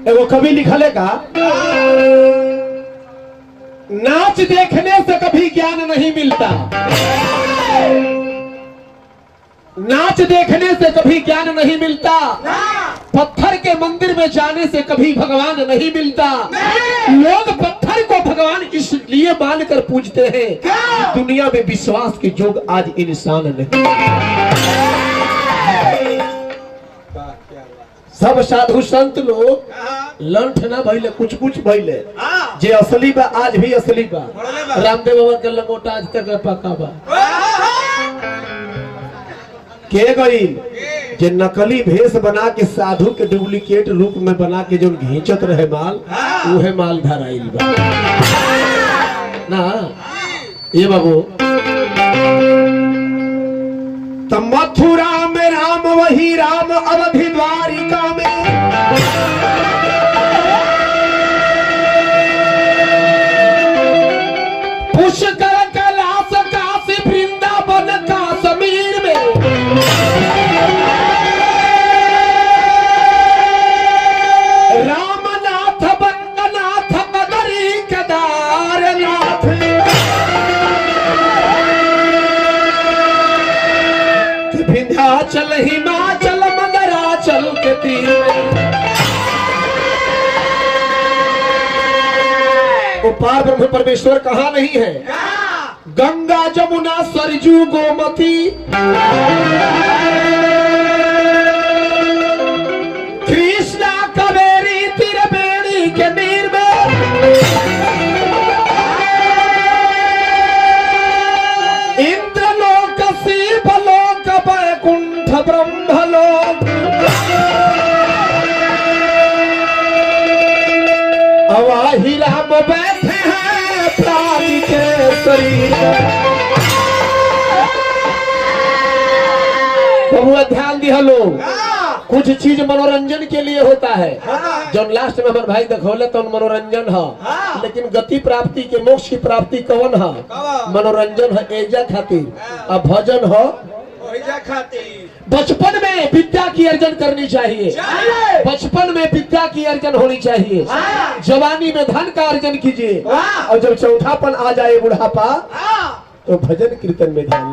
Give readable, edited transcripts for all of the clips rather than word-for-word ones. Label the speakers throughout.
Speaker 1: एगो कवि लिखले का, नाच देखने से कभी ज्ञान नहीं मिलता, नाच देखने से कभी ज्ञान नहीं मिलता, पत्थर के मंदिर में जाने से कभी भगवान नहीं मिलता। लोग पत्थर को भगवान इसलिए मानकर पूजते हैं, दुनिया में विश्वास के योग आज इंसान नहीं। सब साधु संत लोग लंठ ना भइले, कुछ कुछ भइले, जे असली बा आज भी असली बा। रामदेव बाबा के लंगोटा आज तक पक्का बा। के गई जे नकली भेष बना के साधु के डुप्लीकेट रूप में बना के जो घींचत रहे माल, उहे माल धराइल बा ना। ये बाबू मथुरा में राम वही राम, अवधि द्वारिका में पुष्कर कैलाश काशी वृंदावन काश्मीर में रामनाथ बंगनाथ बदरी केदारनाथ, विंध्याचल हिमाचल मदराचल के तीर में वो पार ब्रह्म परमेश्वर कहाँ नहीं है। गंगा जमुना सरजू गोमती, कृष्णा कावेरी त्रिवेणी के नीर में इंद्रलोक शिवलोक वैकुंठ ब्रह्मलोक, अवाही राम बैठे हैं प्राण के शरीर। बहुआ ध्यान दिया लोग, कुछ चीज मनोरंजन के लिए होता है। जब लास्ट में हमारे भाई देखोले तो मनोरंजन है, लेकिन गति प्राप्ति के मोक्ष की प्राप्ति कौन है? मनोरंजन है एजा खातिर, अब भजन हो खातिर। बचपन में विद्या की अर्जन करनी चाहिए, बचपन में विद्या की अर्जन होनी चाहिए। जवानी में धन का अर्जन कीजिए, और जब चौथापन आ जाए बुढ़ापा तो भजन कीर्तन में ध्यान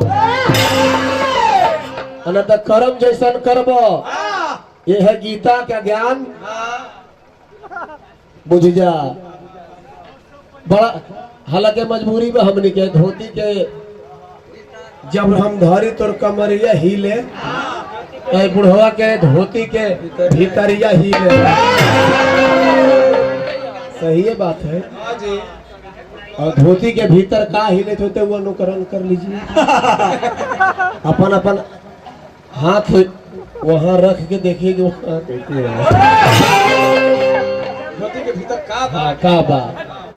Speaker 1: अनंत कर्म जैसन करबो। ये है गीता का ज्ञान, बुझ जा। बड़ा हालांकि मजबूरी में हमने के धोती के जब हम धरी तोर कमरिया हिले, बुढ़वा के धोती के भीतरिया हिले। सही है बात है, और धोती के भीतर का हिले तो वो अनुकरण कर लीजिए। अपन अपन हाथ वहां रख के देखिए कि धोती के भीतर का बा।